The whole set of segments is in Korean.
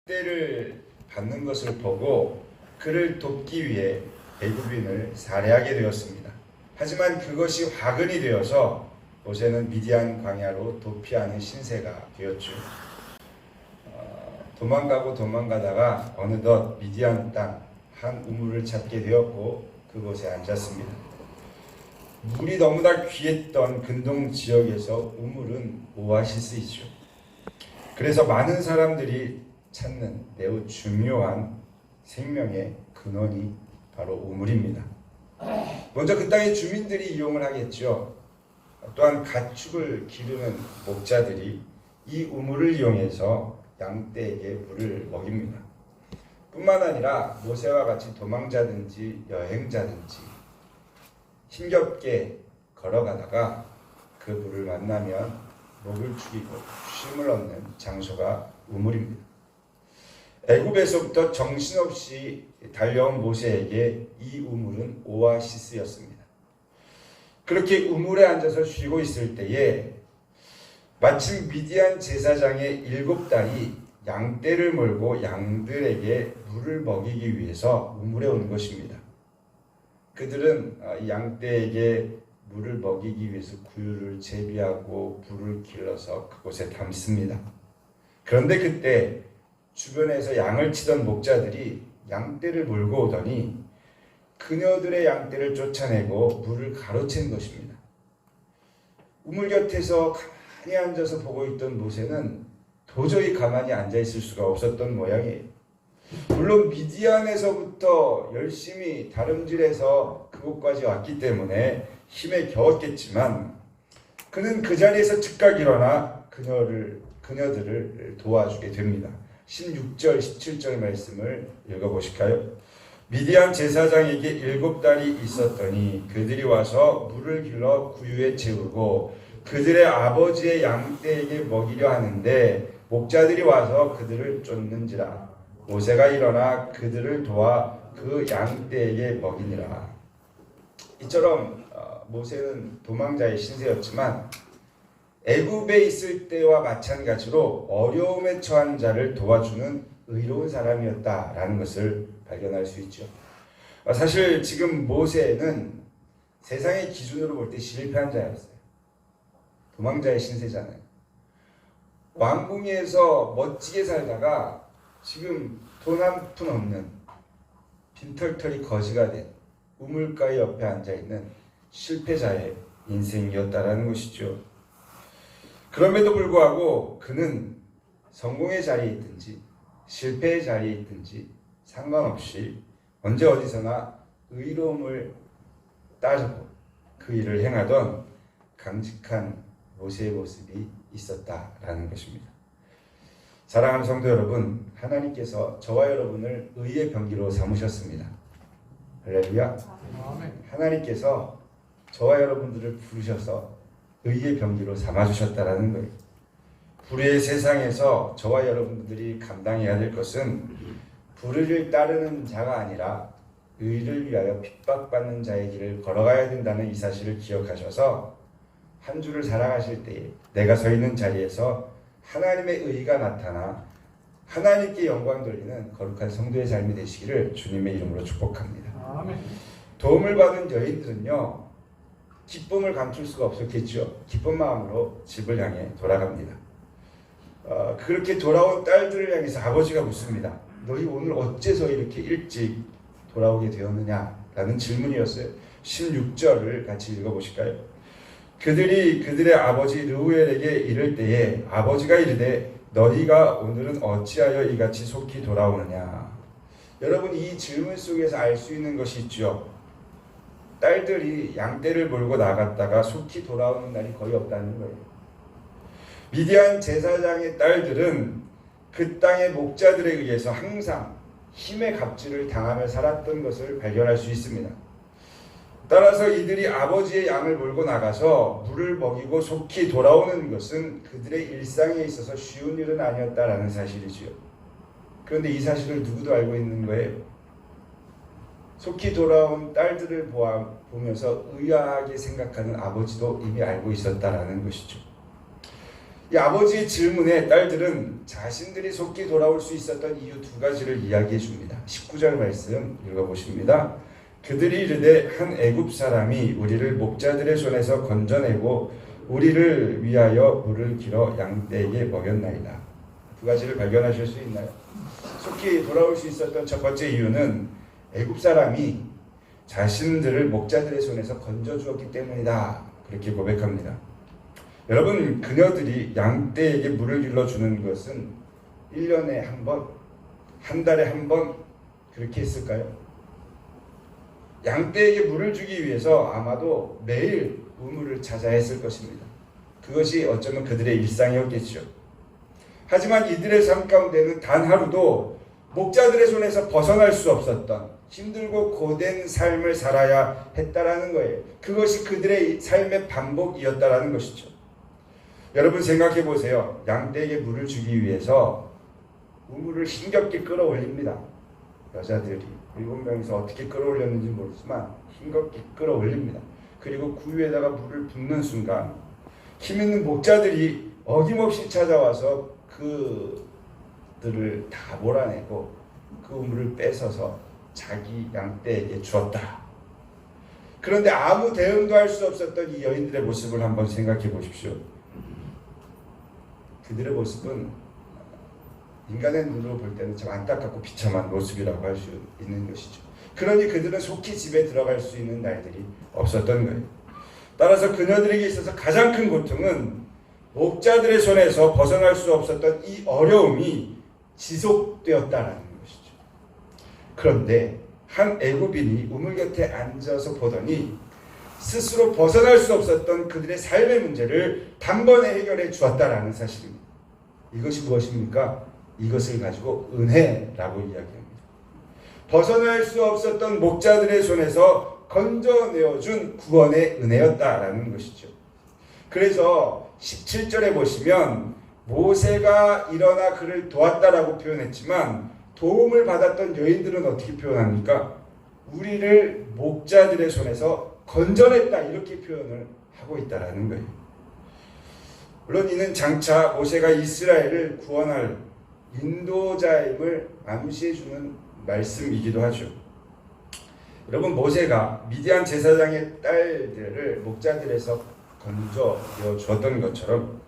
때를 받는 것을 보고 그를 돕기 위해 애굽인을 살해하게 되었습니다. 하지만 그것이 화근이 되어서 모세는 미디안 광야로 도피하는 신세가 되었죠. 도망가다가 어느덧 미디안 땅 한 우물을 찾게 되었고 그곳에 앉았습니다. 물이 너무나 귀했던 근동 지역에서 우물은 오아시스이죠. 그래서 많은 사람들이 찾는 매우 중요한 생명의 근원이 바로 우물입니다. 먼저 그 땅의 주민들이 이용을 하겠죠. 또한 가축을 기르는 목자들이 이 우물을 이용해서 양떼에게 물을 먹입니다. 뿐만 아니라 모세와 같이 도망자든지 여행자든지 힘겹게 걸어가다가 그 물을 만나면 목을 축이고 쉼을 얻는 장소가 우물입니다. 애굽에서부터 정신없이 달려온 모세에게 이 우물은 오아시스였습니다. 그렇게 우물에 앉아서 쉬고 있을 때에 마침 미디안 제사장의 7딸이 양떼를 몰고 양들에게 물을 먹이기 위해서 우물에 온 것입니다. 그들은 양떼에게 물을 먹이기 위해서 구유를 제비하고 불을 길러서 그곳에 담습니다. 그런데 그때 주변에서 양을 치던 목자들이 양떼를 몰고 오더니 그녀들의 양떼를 쫓아내고 물을 가로챈 것입니다. 우물 곁에서 가만히 앉아서 보고 있던 모세는 도저히 가만히 앉아있을 수가 없었던 모양이에요. 물론 미디안에서부터 열심히 다름질해서 그곳까지 왔기 때문에 힘에 겨웠겠지만 그는 그 자리에서 즉각 일어나 그녀들을 도와주게 됩니다. 16절 17절 말씀을 읽어보실까요? 미디안 제사장에게 7딸이 있었더니 그들이 와서 물을 길러 구유에 채우고 그들의 아버지의 양떼에게 먹이려 하는데 목자들이 와서 그들을 쫓는지라. 모세가 일어나 그들을 도와 그 양떼에게 먹이니라. 이처럼 모세는 도망자의 신세였지만 애굽에 있을 때와 마찬가지로 어려움에 처한 자를 도와주는 의로운 사람이었다라는 것을 발견할 수 있죠. 사실 지금 모세는 세상의 기준으로 볼 때 실패한 자였어요. 도망자의 신세잖아요. 왕궁에서 멋지게 살다가 지금 돈 한 푼 없는 빈털털이 거지가 된 우물가에 옆에 앉아있는 실패자의 인생이었다라는 것이죠. 그럼에도 불구하고 그는 성공의 자리에 있든지 실패의 자리에 있든지 상관없이 언제 어디서나 의로움을 따르고 그 일을 행하던 강직한 모세의 모습이 있었다라는 것입니다. 사랑하는 성도 여러분, 하나님께서 저와 여러분을 의의 병기로 삼으셨습니다. 할렐루야. 하나님께서 저와 여러분들을 부르셔서 의의 병기로 삼아주셨다라는 거예요. 불의의 세상에서 저와 여러분들이 감당해야 될 것은 불의를 따르는 자가 아니라 의를 위하여 핍박받는 자의 길을 걸어가야 된다는 이 사실을 기억하셔서 한 주를 살아가실 때에 내가 서 있는 자리에서 하나님의 의가 나타나 하나님께 영광 돌리는 거룩한 성도의 삶이 되시기를 주님의 이름으로 축복합니다. 아멘. 도움을 받은 여인들은요, 기쁨을 감출 수가 없었겠죠. 기쁜 마음으로 집을 향해 돌아갑니다. 그렇게 돌아온 딸들을 향해서 아버지가 묻습니다. 너희 오늘 어째서 이렇게 일찍 돌아오게 되었느냐라는 질문이었어요. 16절을 같이 읽어보실까요? 그들이 그들의 아버지 르우엘에게 이를 때에 아버지가 이르되 너희가 오늘은 어찌하여 이같이 속히 돌아오느냐. 여러분, 이 질문 속에서 알 수 있는 것이 있죠. 딸들이 양떼를 몰고 나갔다가 속히 돌아오는 날이 거의 없다는 거예요. 미디안 제사장의 딸들은 그 땅의 목자들에 의해서 항상 힘의 갑질을 당하며 살았던 것을 발견할 수 있습니다. 따라서 이들이 아버지의 양을 몰고 나가서 물을 먹이고 속히 돌아오는 것은 그들의 일상에 있어서 쉬운 일은 아니었다라는 사실이지요. 그런데 이 사실을 누구도 알고 있는 거예요. 속히 돌아온 딸들을 보면서 의아하게 생각하는 아버지도 이미 알고 있었다라는 것이죠. 이 아버지의 질문에 딸들은 자신들이 속히 돌아올 수 있었던 이유 두 가지를 이야기해 줍니다. 19절 말씀 읽어보십니다. 그들이 이르되 한 애굽 사람이 우리를 목자들의 손에서 건져내고 우리를 위하여 물을 길어 양떼에게 먹였나이다. 두 가지를 발견하실 수 있나요? 속히 돌아올 수 있었던 첫 번째 이유는 애굽 사람이 자신들을 목자들의 손에서 건져주었기 때문이다. 그렇게 고백합니다. 여러분, 그녀들이 양떼에게 물을 길러주는 것은 1년에 한 번, 한 달에 한 번 그렇게 했을까요? 양떼에게 물을 주기 위해서 아마도 매일 우물을 찾아야 했을 것입니다. 그것이 어쩌면 그들의 일상이었겠죠. 하지만 이들의 삶 가운데는 단 하루도 목자들의 손에서 벗어날 수 없었던 힘들고 고된 삶을 살아야 했다라는 거예요. 그것이 그들의 삶의 반복이었다라는 것이죠. 여러분 생각해 보세요. 양떼에게 물을 주기 위해서 우물을 힘겹게 끌어올립니다. 여자들이 7명이서 어떻게 끌어올렸는지 모르지만 힘겹게 끌어올립니다. 그리고 구유에다가 물을 붓는 순간 힘있는 목자들이 어김없이 찾아와서 그들을 다 몰아내고 그 우물을 뺏어서 자기 양떼에게 주었다. 그런데 아무 대응도 할 수 없었던 이 여인들의 모습을 한번 생각해 보십시오. 그들의 모습은 인간의 눈으로 볼 때는 참 안타깝고 비참한 모습이라고 할 수 있는 것이죠. 그러니 그들은 속히 집에 들어갈 수 있는 날들이 없었던 거예요. 따라서 그녀들에게 있어서 가장 큰 고통은 목자들의 손에서 벗어날 수 없었던 이 어려움이 지속되었다는 것이죠. 그런데 한 애굽인이 우물 곁에 앉아서 보더니 스스로 벗어날 수 없었던 그들의 삶의 문제를 단번에 해결해 주었다라는 사실입니다. 이것이 무엇입니까? 이것을 가지고 은혜라고 이야기합니다. 벗어날 수 없었던 목자들의 손에서 건져내어준 구원의 은혜였다라는 것이죠. 그래서 17절에 보시면 모세가 일어나 그를 도왔다라고 표현했지만 도움을 받았던 여인들은 어떻게 표현합니까? 우리를 목자들의 손에서 건져냈다 이렇게 표현을 하고 있다라는 거예요. 물론 이는 장차 모세가 이스라엘을 구원할 인도자임을 암시해주는 말씀이기도 하죠. 여러분, 모세가 미디안 제사장의 딸들을 목자들에서 건져내어 주었던 것처럼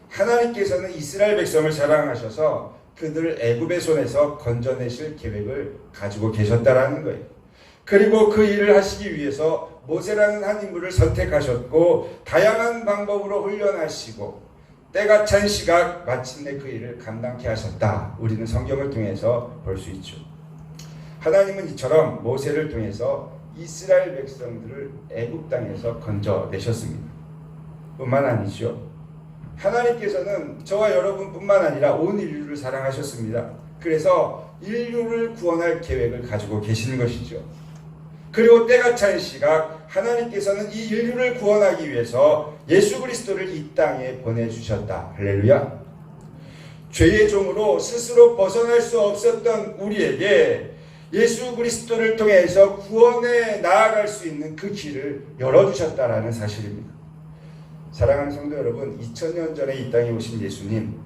하나님께서는 이스라엘 백성을 사랑하셔서 그들을 애굽의 손에서 건져내실 계획을 가지고 계셨다라는 거예요. 그리고 그 일을 하시기 위해서 모세라는 한 인물을 선택하셨고 다양한 방법으로 훈련하시고 때가 찬 시각 마침내 그 일을 감당케 하셨다. 우리는 성경을 통해서 볼 수 있죠. 하나님은 이처럼 모세를 통해서 이스라엘 백성들을 애굽 땅에서 건져내셨습니다. 뿐만 아니죠. 하나님께서는 저와 여러분뿐만 아니라 온 인류를 사랑하셨습니다. 그래서 인류를 구원할 계획을 가지고 계시는 것이죠. 그리고 때가 찬 시각 하나님께서는 이 인류를 구원하기 위해서 예수 그리스도를 이 땅에 보내주셨다. 할렐루야. 죄의 종으로 스스로 벗어날 수 없었던 우리에게 예수 그리스도를 통해서 구원에 나아갈 수 있는 그 길을 열어주셨다라는 사실입니다. 사랑하는 성도 여러분, 2000년 전에 이 땅에 오신 예수님,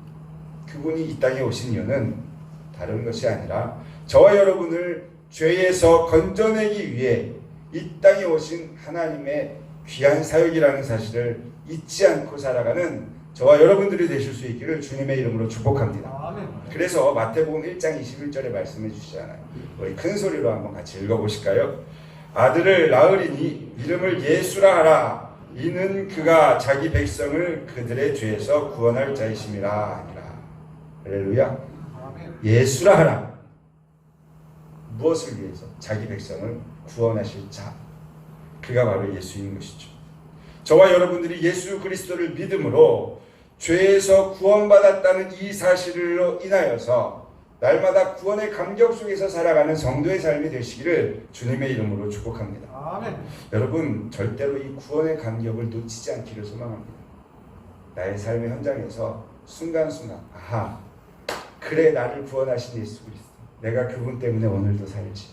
그분이 이 땅에 오신 이유는 다른 것이 아니라 저와 여러분을 죄에서 건져내기 위해 이 땅에 오신 하나님의 귀한 사역이라는 사실을 잊지 않고 살아가는 저와 여러분들이 되실 수 있기를 주님의 이름으로 축복합니다. 아멘. 그래서 마태복음 1장 21절에 말씀해 주시잖아요. 우리 큰 소리로 한번 같이 읽어보실까요? 아들을 낳으리니 이름을 예수라 하라. 이는 그가 자기 백성을 그들의 죄에서 구원할 자이심이라 하니라. 할렐루야. 예수라 하라. 무엇을 위해서? 자기 백성을 구원하실 자. 그가 바로 예수인 것이죠. 저와 여러분들이 예수 그리스도를 믿음으로 죄에서 구원받았다는 이 사실로 인하여서 날마다 구원의 감격 속에서 살아가는 성도의 삶이 되시기를 주님의 이름으로 축복합니다. 아멘. 여러분, 절대로 이 구원의 감격을 놓치지 않기를 소망합니다. 나의 삶의 현장에서 순간순간 아하, 그래 나를 구원하신 예수 그리스도, 내가 그분 때문에 오늘도 살지,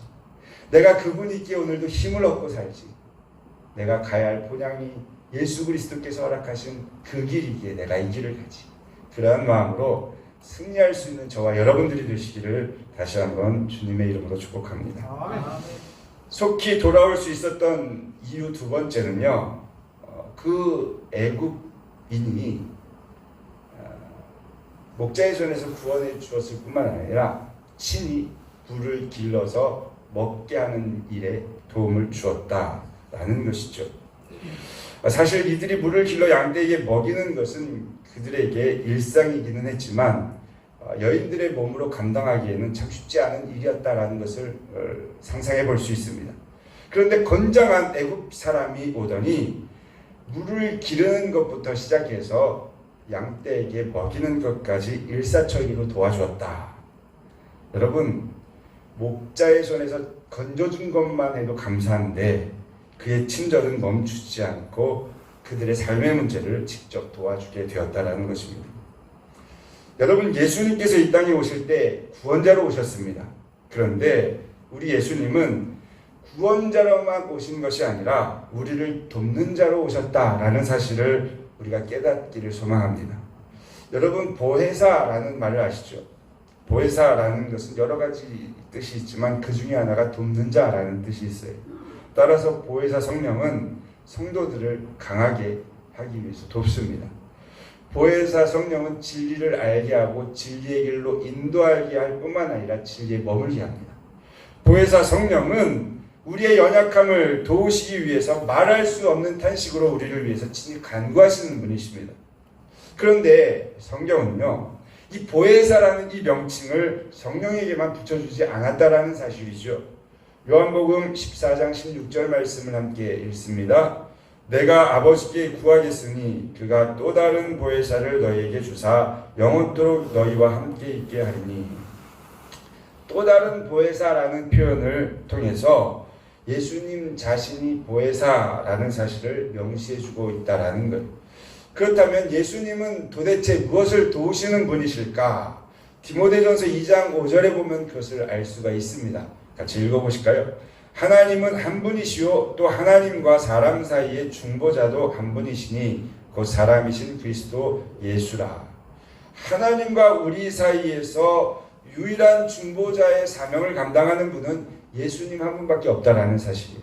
내가 그분 있기에 오늘도 힘을 얻고 살지, 내가 가야 할 본향이 예수 그리스도께서 허락하신 그 길이기에 내가 이 길을 가지, 그러한 마음으로 승리할 수 있는 저와 여러분들이 되시기를 다시 한번 주님의 이름으로 축복합니다. 아멘. 속히 돌아올 수 있었던 이유 두 번째는요, 그 애굽인이 목자의 손에서 구원해 주었을 뿐만 아니라 친히 불을 길러서 먹게 하는 일에 도움을 주었다라는 것이죠. 사실 이들이 물을 길러 양떼에게 먹이는 것은 그들에게 일상이기는 했지만 여인들의 몸으로 감당하기에는 참 쉽지 않은 일이었다라는 것을 상상해 볼 수 있습니다. 그런데 건장한 애굽 사람이 오더니 물을 기르는 것부터 시작해서 양떼에게 먹이는 것까지 일사천리로 도와주었다. 여러분, 목자의 손에서 건져준 것만 해도 감사한데 그의 친절은 멈추지 않고 그들의 삶의 문제를 직접 도와주게 되었다라는 것입니다. 여러분, 예수님께서 이 땅에 오실 때 구원자로 오셨습니다. 그런데 우리 예수님은 구원자로만 오신 것이 아니라 우리를 돕는 자로 오셨다라는 사실을 우리가 깨닫기를 소망합니다. 여러분, 보혜사라는 말을 아시죠? 보혜사라는 것은 여러 가지 뜻이 있지만 그 중에 하나가 돕는 자라는 뜻이 있어요. 따라서 보혜사 성령은 성도들을 강하게 하기 위해서 돕습니다. 보혜사 성령은 진리를 알게 하고 진리의 길로 인도하게 할 뿐만 아니라 진리에 머물게 합니다. 보혜사 성령은 우리의 연약함을 도우시기 위해서 말할 수 없는 탄식으로 우리를 위해서 친히 간구하시는 분이십니다. 그런데 성경은요, 이 보혜사라는 이 명칭을 성령에게만 붙여주지 않았다라는 사실이죠. 요한복음 14장 16절 말씀을 함께 읽습니다. 내가 아버지께 구하겠으니 그가 또 다른 보혜사를 너희에게 주사 영원토록 너희와 함께 있게 하리니. 또 다른 보혜사라는 표현을 통해서 예수님 자신이 보혜사라는 사실을 명시해주고 있다라는 것. 그렇다면 예수님은 도대체 무엇을 도우시는 분이실까? 디모데전서 2장 5절에 보면 그것을 알 수가 있습니다. 같이 읽어보실까요? 하나님은 한 분이시요 또 하나님과 사람 사이의 중보자도 한 분이시니 곧 사람이신 그리스도 예수라. 하나님과 우리 사이에서 유일한 중보자의 사명을 감당하는 분은 예수님 한 분밖에 없다라는 사실이에요.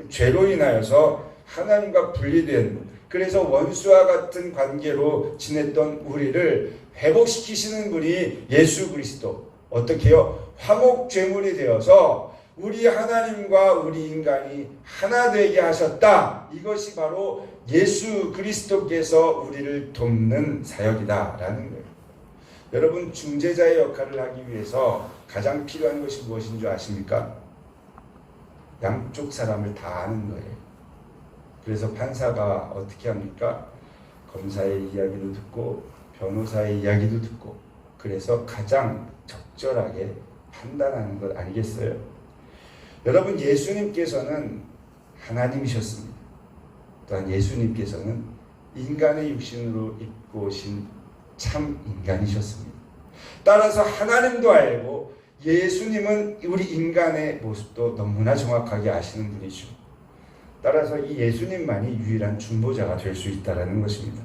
죄로 인하여서 하나님과 분리된, 그래서 원수와 같은 관계로 지냈던 우리를 회복시키시는 분이 예수 그리스도. 어떻게요? 화목죄물이 되어서 우리 하나님과 우리 인간이 하나 되게 하셨다. 이것이 바로 예수 그리스도께서 우리를 돕는 사역이다라는 거예요. 여러분, 중재자의 역할을 하기 위해서 가장 필요한 것이 무엇인 줄 아십니까? 양쪽 사람을 다 아는 거예요. 그래서 판사가 어떻게 합니까? 검사의 이야기도 듣고 변호사의 이야기도 듣고, 그래서 가장 적절하게 판단하는 것 아니겠어요? 여러분, 예수님께서는 하나님이셨습니다. 또한 예수님께서는 인간의 육신으로 입고 오신 참 인간이셨습니다. 따라서 하나님도 알고 예수님은 우리 인간의 모습도 너무나 정확하게 아시는 분이죠. 따라서 이 예수님만이 유일한 중보자가 될 수 있다는 것입니다.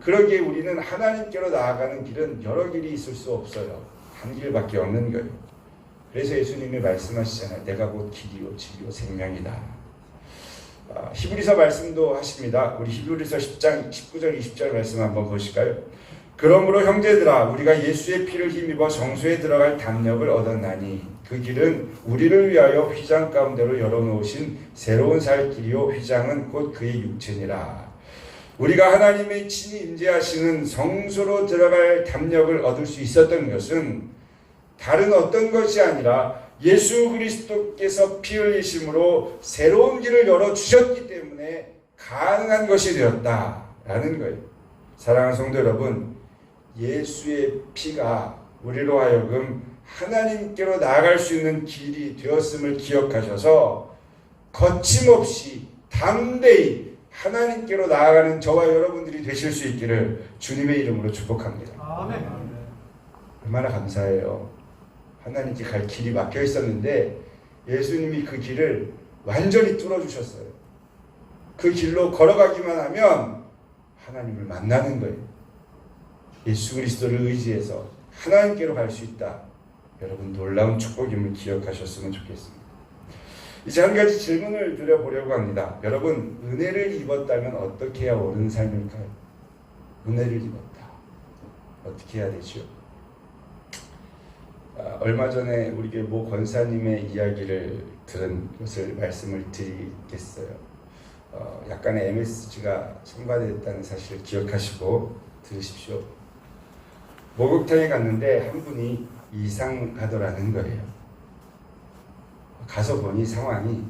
그러기에 우리는 하나님께로 나아가는 길은 여러 길이 있을 수 없어요. 한 길밖에 없는 거예요. 그래서 예수님이 말씀하시잖아요. 내가 곧 길이요 진리요 생명이다. 히브리서 말씀도 하십니다. 우리 히브리서 10장 19절 20절 말씀 한번 보실까요? 그러므로 형제들아 우리가 예수의 피를 힘입어 정수에 들어갈 담력을 얻었나니 그 길은 우리를 위하여 휘장 가운데로 열어놓으신 새로운 살 길이요 휘장은 곧 그의 육체니라. 우리가 하나님의 친히 임재하시는 성소로 들어갈 담력을 얻을 수 있었던 것은 다른 어떤 것이 아니라 예수 그리스도께서 피 흘리심으로 새로운 길을 열어주셨기 때문에 가능한 것이 되었다라는 거예요. 사랑하는 성도 여러분, 예수의 피가 우리로 하여금 하나님께로 나아갈 수 있는 길이 되었음을 기억하셔서 거침없이 담대히 하나님께로 나아가는 저와 여러분들이 되실 수 있기를 주님의 이름으로 축복합니다. 아멘. 얼마나 감사해요. 하나님께 갈 길이 막혀 있었는데 예수님이 그 길을 완전히 뚫어주셨어요. 그 길로 걸어가기만 하면 하나님을 만나는 거예요. 예수 그리스도를 의지해서 하나님께로 갈 수 있다. 여러분 놀라운 축복임을 기억하셨으면 좋겠습니다. 이제 한 가지 질문을 드려보려고 합니다. 여러분 은혜를 입었다면 어떻게 해야 옳은 삶일까요? 은혜를 입었다. 어떻게 해야 되죠? 얼마 전에 우리 모 권사님의 이야기를 들은 것을 말씀을 드리겠어요. 약간의 MSG가 첨가됐다는 사실을 기억하시고 들으십시오. 목욕탕에 갔는데 한 분이 이상하더라는 거예요. 가서 보니 상황이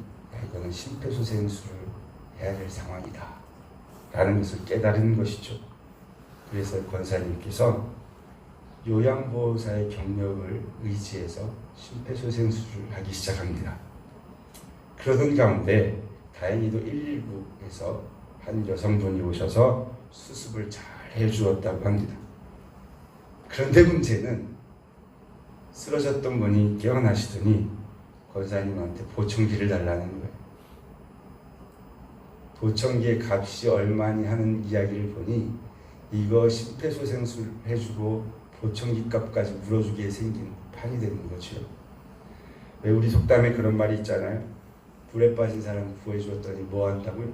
이거는 심폐소생술을 해야 될 상황이다 라는 것을 깨달은 것이죠. 그래서 권사님께서 요양보호사의 경력을 의지해서 심폐소생술을 하기 시작합니다. 그러던 가운데 다행히도 119에서 한 여성분이 오셔서 수습을 잘 해주었다고 합니다. 그런데 문제는 쓰러졌던 분이 깨어나시더니 권사님한테 보청기를 달라는 거예요. 보청기의 값이 얼마니 하는 이야기를 보니 이거 심폐소생술 해주고 보청기 값까지 물어주기에 생긴 판이 되는 거죠. 왜 우리 속담에 그런 말이 있잖아요. 불에 빠진 사람 구해주었더니 뭐 한다고요?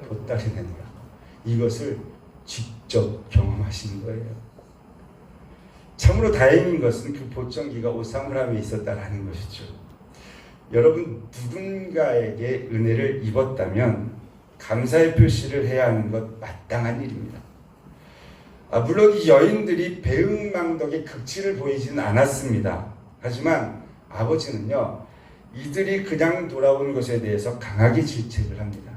보따리 내놓으라고. 이것을 직접 경험하신 거예요. 참으로 다행인 것은 그 보청기가 오사무람에 있었다라는 것이죠. 여러분 누군가에게 은혜를 입었다면 감사의 표시를 해야 하는 것 마땅한 일입니다. 물론 이 여인들이 배은망덕의 극치를 보이지는 않았습니다. 하지만 아버지는요, 이들이 그냥 돌아온 것에 대해서 강하게 질책을 합니다.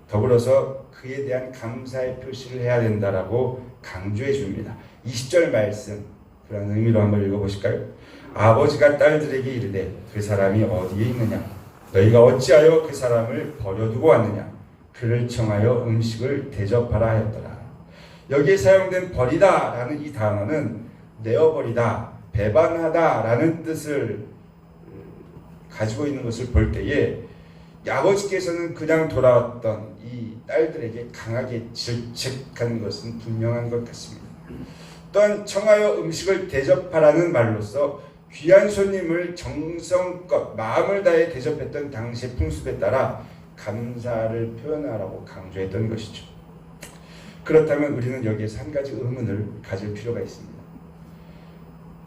더불어서 그에 대한 감사의 표시를 해야 된다라고 강조해 줍니다. 20절 말씀, 그런 의미로 한번 읽어보실까요? 아버지가 딸들에게 이르되 그 사람이 어디에 있느냐? 너희가 어찌하여 그 사람을 버려두고 왔느냐? 그를 청하여 음식을 대접하라 하였더라. 여기에 사용된 버리다 라는 이 단어는 내어버리다, 배반하다 라는 뜻을 가지고 있는 것을 볼 때에 아버지께서는 그냥 돌아왔던 이 딸들에게 강하게 질책한 것은 분명한 것 같습니다. 또한 청하여 음식을 대접하라는 말로서 귀한 손님을 정성껏 마음을 다해 대접했던 당시의 풍습에 따라 감사를 표현하라고 강조했던 것이죠. 그렇다면 우리는 여기에서 한 가지 의문을 가질 필요가 있습니다.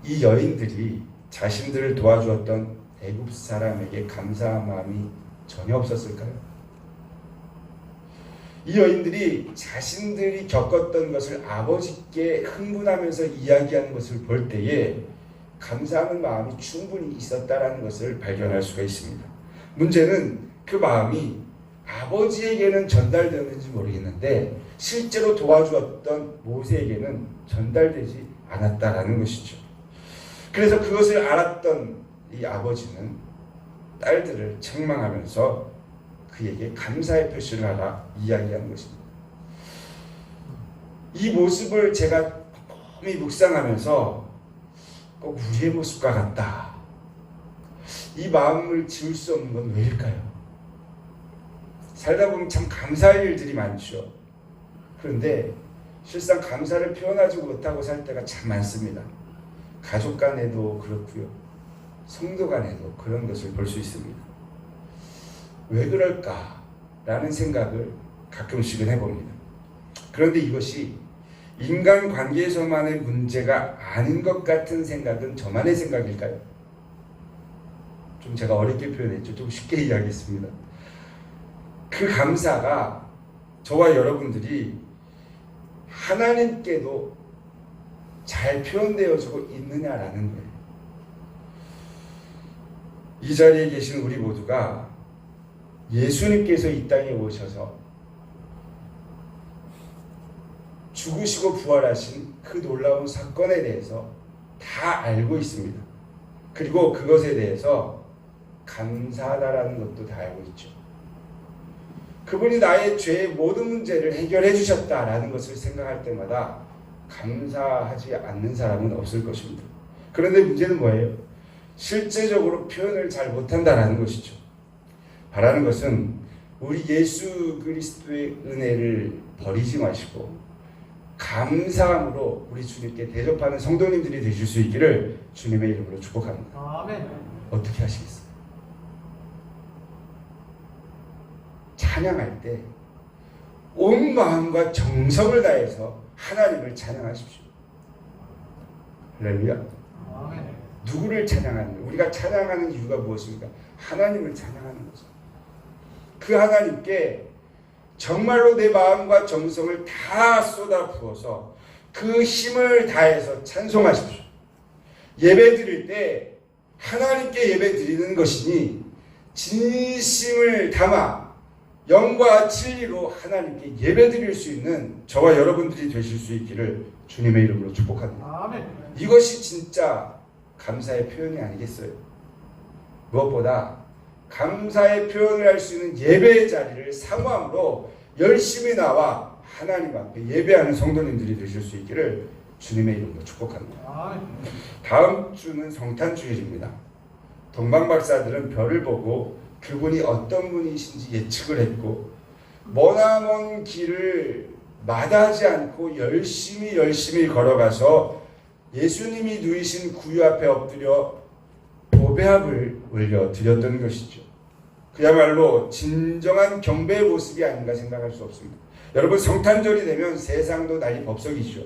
이 여인들이 자신들을 도와주었던 애굽 사람에게 감사한 마음이 전혀 없었을까요? 이 여인들이 자신들이 겪었던 것을 아버지께 흥분하면서 이야기하는 것을 볼 때에 감사하는 마음이 충분히 있었다라는 것을 발견할 수가 있습니다. 문제는 그 마음이 아버지에게는 전달되었는지 모르겠는데 실제로 도와주었던 모세에게는 전달되지 않았다라는 것이죠. 그래서 그것을 알았던 이 아버지는 딸들을 책망하면서 그에게 감사의 표시를 하라 이야기하는 것입니다. 이 모습을 제가 곰곰이 묵상하면서 꼭 우리의 모습과 같다. 이 마음을 지울 수 없는 건 왜일까요? 살다 보면 참 감사할 일들이 많죠. 그런데 실상 감사를 표현하지 못하고 살 때가 참 많습니다. 가족 간에도 그렇고요. 성도 간에도 그런 것을 볼 수 있습니다. 왜 그럴까라는 생각을 가끔씩은 해봅니다. 그런데 이것이 인간관계에서만의 문제가 아닌 것 같은 생각은 저만의 생각일까요? 좀 제가 어렵게 표현했죠. 좀 쉽게 이야기했습니다. 그 감사가 저와 여러분들이 하나님께도 잘 표현되어지고 있느냐라는 거예요. 이 자리에 계신 우리 모두가 예수님께서 이 땅에 오셔서 죽으시고 부활하신 그 놀라운 사건에 대해서 다 알고 있습니다. 그리고 그것에 대해서 감사하다라는 것도 다 알고 있죠. 그분이 나의 죄의 모든 문제를 해결해 주셨다라는 것을 생각할 때마다 감사하지 않는 사람은 없을 것입니다. 그런데 문제는 뭐예요? 실제적으로 표현을 잘 못한다라는 것이죠. 바라는 것은 우리 예수 그리스도의 은혜를 버리지 마시고 감사함으로 우리 주님께 대접하는 성도님들이 되실 수 있기를 주님의 이름으로 축복합니다. 아멘. 어떻게 하시겠어요? 찬양할 때 온 마음과 정성을 다해서 하나님을 찬양하십시오. 할렐루야. 아멘. 누구를 찬양하는, 우리가 찬양하는 이유가 무엇입니까? 하나님을 찬양하는 거죠. 그 하나님께 정말로 내 마음과 정성을 다 쏟아 부어서 그 힘을 다해서 찬송하십시오. 예배 드릴 때 하나님께 예배 드리는 것이니 진심을 담아 영과 진리로 하나님께 예배 드릴 수 있는 저와 여러분들이 되실 수 있기를 주님의 이름으로 축복합니다. 아멘. 이것이 진짜 감사의 표현이 아니겠어요? 무엇보다 감사의 표현을 할 수 있는 예배의 자리를 사모함으로 열심히 나와 하나님 앞에 예배하는 성도님들이 되실 수 있기를 주님의 이름으로 축복합니다. 아멘. 다음 주는 성탄주일입니다. 동방박사들은 별을 보고 그분이 어떤 분이신지 예측을 했고 머나먼 길을 마다하지 않고 열심히 걸어가서 예수님이 누이신 구유 앞에 엎드려 보배합을 올려드렸던 것이죠. 그야말로 진정한 경배의 모습이 아닌가 생각할 수 없습니다. 여러분, 성탄절이 되면 세상도 난리 법석이죠.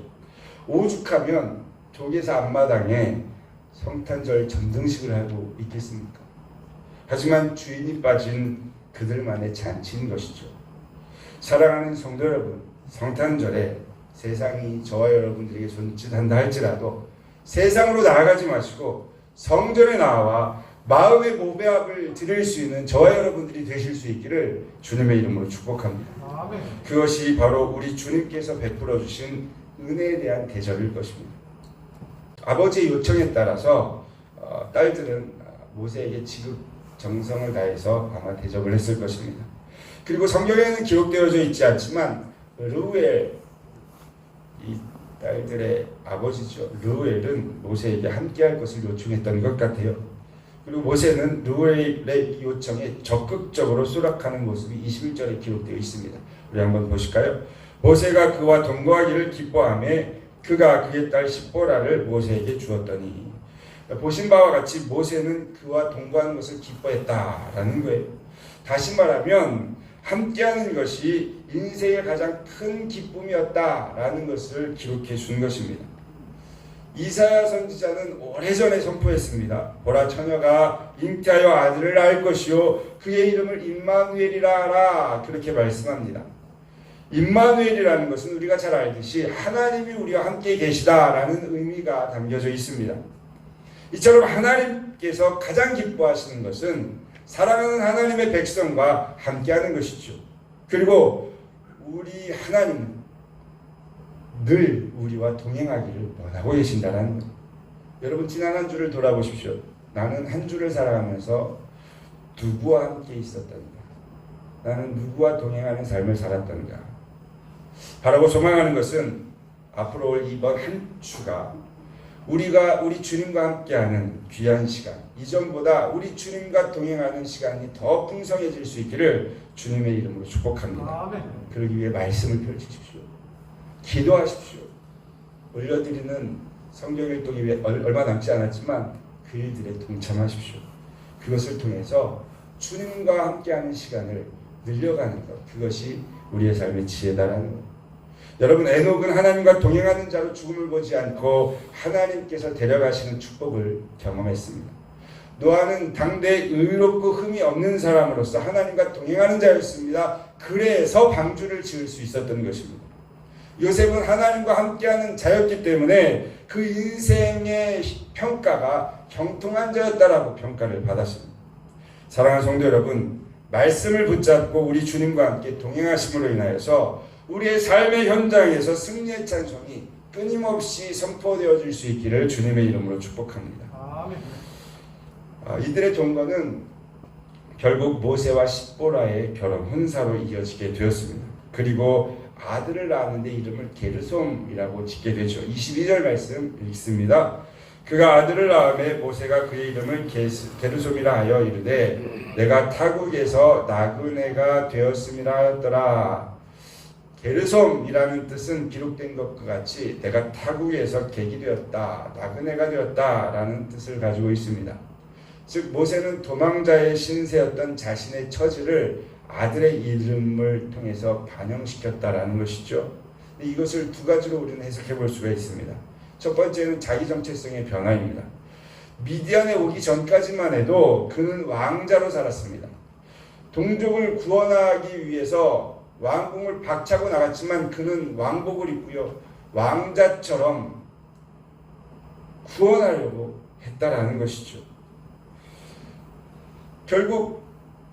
오죽하면 교계사 앞마당에 성탄절 전등식을 하고 있겠습니까? 하지만 주인이 빠진 그들만의 잔치인 것이죠. 사랑하는 성도 여러분, 성탄절에 세상이 저와 여러분들에게 손짓한다 할지라도 세상으로 나아가지 마시고 성전에 나와 마음의 보배합을 드릴 수 있는 저와 여러분들이 되실 수 있기를 주님의 이름으로 축복합니다. 아멘. 그것이 바로 우리 주님께서 베풀어 주신 은혜에 대한 대접일 것입니다. 아버지의 요청에 따라서 딸들은 모세에게 지극 정성을 다해서 아마 대접을 했을 것입니다. 그리고 성경에는 기록되어져 있지 않지만 르우엘, 이 딸들의 아버지죠. 르우엘은 모세에게 함께할 것을 요청했던 것 같아요. 그리고 모세는 르우엘의 요청에 적극적으로 수락하는 모습이 21절에 기록되어 있습니다. 우리 한번 보실까요? 모세가 그와 동거하기를 기뻐하며 그가 그의 딸 십보라를 모세에게 주었더니, 보신 바와 같이 모세는 그와 동거하는 것을 기뻐했다라는 거예요. 다시 말하면 함께하는 것이 인생의 가장 큰 기쁨이었다라는 것을 기록해 준 것입니다. 이사야 선지자는 오래전에 선포했습니다. 보라, 처녀가 잉태하여 아들을 낳을 것이요 그의 이름을 임마누엘이라 하라, 그렇게 말씀합니다. 임마누엘이라는 것은 우리가 잘 알듯이 하나님이 우리와 함께 계시다라는 의미가 담겨져 있습니다. 이처럼 하나님께서 가장 기뻐하시는 것은 사랑하는 하나님의 백성과 함께하는 것이죠. 그리고 우리 하나님은 늘 우리와 동행하기를 원하고 계신다는 것. 여러분, 지난 한 주를 돌아보십시오. 나는 한 주를 살아가면서 누구와 함께 있었던가? 나는 누구와 동행하는 삶을 살았던가? 바라고 소망하는 것은 앞으로 올 이번 한 주가 우리가 우리 주님과 함께하는 귀한 시간, 이전보다 우리 주님과 동행하는 시간이 더 풍성해질 수 있기를 주님의 이름으로 축복합니다. 아멘. 그러기 위해 말씀을 펼치십시오. 기도하십시오. 올려드리는 성경일동이 얼마 남지 않았지만 그 일들에 동참하십시오. 그것을 통해서 주님과 함께하는 시간을 늘려가는 것, 그것이 우리의 삶의 지혜다라는 것. 여러분, 에녹은 하나님과 동행하는 자로 죽음을 보지 않고 하나님께서 데려가시는 축복을 경험했습니다. 노아는 당대 의롭고 흠이 없는 사람으로서 하나님과 동행하는 자였습니다. 그래서 방주를 지을 수 있었던 것입니다. 요셉은 하나님과 함께하는 자였기 때문에 그 인생의 평가가 형통한 자였다라고 평가를 받았습니다. 사랑하는 성도 여러분, 말씀을 붙잡고 우리 주님과 함께 동행하심으로 인하여서 우리의 삶의 현장에서 승리의 찬송이 끊임없이 선포되어질 수 있기를 주님의 이름으로 축복합니다. 아멘. 이들의 동거는 결국 모세와 십보라의 결혼 혼사로 이어지게 되었습니다. 그리고 아들을 낳았는데 이름을 게르솜이라고 짓게 되죠. 22절 말씀 읽습니다. 그가 아들을 낳음에 모세가 그의 이름을 게르솜이라 하여 이르되 내가 타국에서 나그네가 되었음이라 하였더라. 게르솜이라는 뜻은 기록된 것과 같이 내가 타국에서 객이 되었다, 나그네가 되었다라는 뜻을 가지고 있습니다. 즉 모세는 도망자의 신세였던 자신의 처지를 아들의 이름을 통해서 반영시켰다라는 것이죠. 이것을 두 가지로 우리는 해석해 볼 수가 있습니다. 첫 번째는 자기 정체성의 변화입니다. 미디안에 오기 전까지만 해도 그는 왕자로 살았습니다. 동족을 구원하기 위해서 왕궁을 박차고 나갔지만 그는 왕복을 입고요, 왕자처럼 구원하려고 했다라는 것이죠. 결국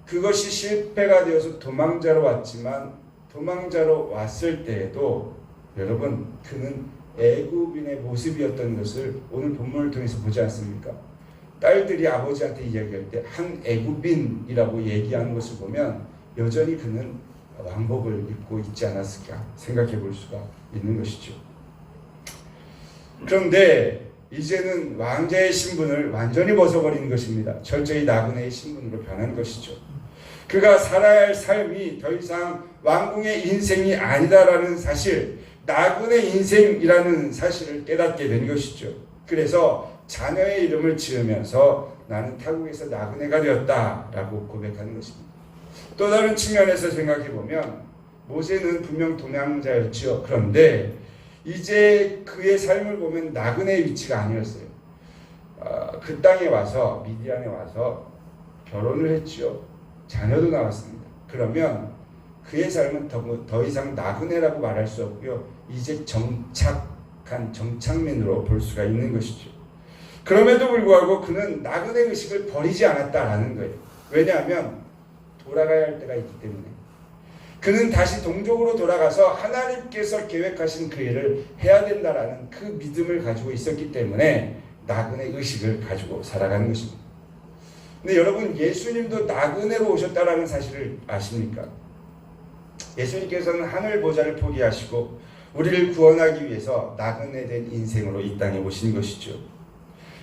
그것이 실패가 되어서 도망자로 왔지만 도망자로 왔을 때에도 여러분 그는 애굽인의 모습이었던 것을 오늘 본문을 통해서 보지 않습니까? 딸들이 아버지한테 이야기할 때 한 애굽인이라고 얘기하는 것을 보면 여전히 그는 왕복을 입고 있지 않았을까 생각해 볼 수가 있는 것이죠. 그런데 이제는 왕자의 신분을 완전히 벗어버리는 것입니다. 철저히 나그네의 신분으로 변한 것이죠. 그가 살아야 할 삶이 더 이상 왕궁의 인생이 아니다라는 사실, 나그네 인생이라는 사실을 깨닫게 된 것이죠. 그래서 자녀의 이름을 지으면서 나는 타국에서 나그네가 되었다라고 고백하는 것입니다. 또 다른 측면에서 생각해보면 모세는 분명 동양자였죠. 그런데 이제 그의 삶을 보면 나그네의 위치가 아니었어요. 그 땅에 와서 미디안에 와서 결혼을 했죠. 자녀도 나왔습니다. 그러면 그의 삶은 더 이상 나그네라고 말할 수 없고요. 이제 정착한 정착민으로 볼 수가 있는 것이죠. 그럼에도 불구하고 그는 나그네 의식을 버리지 않았다라는 거예요. 왜냐하면 돌아가야 할 때가 있기 때문에 그는 다시 동족으로 돌아가서 하나님께서 계획하신 그 일을 해야 된다라는 그 믿음을 가지고 있었기 때문에 나그네 의식을 가지고 살아가는 것입니다. 근데 여러분 예수님도 나그네로 오셨다라는 사실을 아십니까? 예수님께서는 하늘 보좌를 포기하시고 우리를 구원하기 위해서 나그네 된 인생으로 이 땅에 오신 것이죠.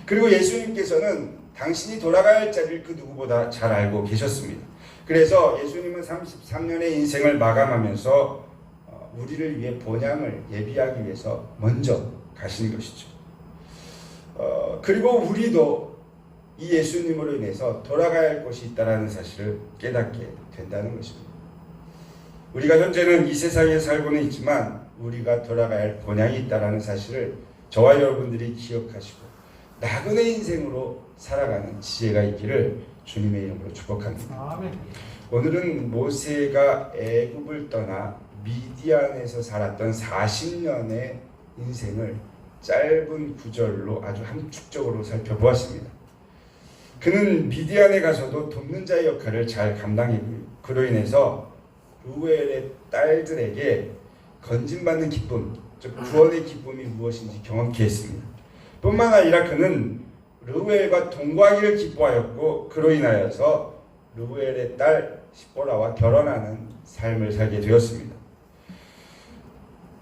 그리고 예수님께서는 당신이 돌아가야 할 자리를 그 누구보다 잘 알고 계셨습니다. 그래서 예수님은 33년의 인생을 마감하면서 우리를 위해 본향을 예비하기 위해서 먼저 가신 것이죠. 그리고 우리도 이 예수님으로 인해서 돌아가야 할 곳이 있다는 사실을 깨닫게 된다는 것입니다. 우리가 현재는 이 세상에 살고는 있지만 우리가 돌아가야 할 본향이 있다는 사실을 저와 여러분들이 기억하시고 나그네 인생으로 살아가는 지혜가 있기를 주님의 이름으로 축복합니다. 아멘. 오늘은 모세가 애굽을 떠나 미디안에서 살았던 40년의 인생을 짧은 구절로 아주 함축적으로 살펴보았습니다. 그는 미디안에 가서도 돕는 자의 역할을 잘 감당했고요. 그로 인해서 루엘의 딸들에게 건진받는 기쁨, 즉 구원의 기쁨이 무엇인지 경험케 했습니다. 뿐만 아니라 그는 르우엘과 동거하기를 기뻐하였고 그로 인하여서 르우엘의 딸 시보라와 결혼하는 삶을 살게 되었습니다.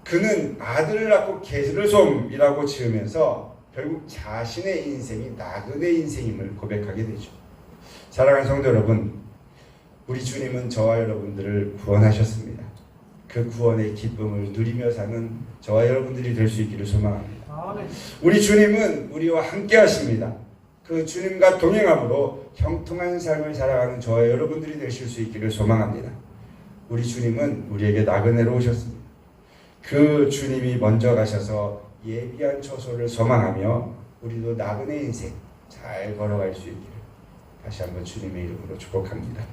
그는 아들을 낳고 게르솜이라고 지으면서 결국 자신의 인생이 나그네 인생임을 고백하게 되죠. 사랑하는 성도 여러분, 우리 주님은 저와 여러분들을 구원하셨습니다. 그 구원의 기쁨을 누리며 사는 저와 여러분들이 될 수 있기를 소망합니다. 우리 주님은 우리와 함께 하십니다. 그 주님과 동행함으로 형통한 삶을 살아가는 저와 여러분들이 되실 수 있기를 소망합니다. 우리 주님은 우리에게 나그네로 오셨습니다. 그 주님이 먼저 가셔서 예비한 처소를 소망하며 우리도 나그네 인생 잘 걸어갈 수 있기를 다시 한번 주님의 이름으로 축복합니다.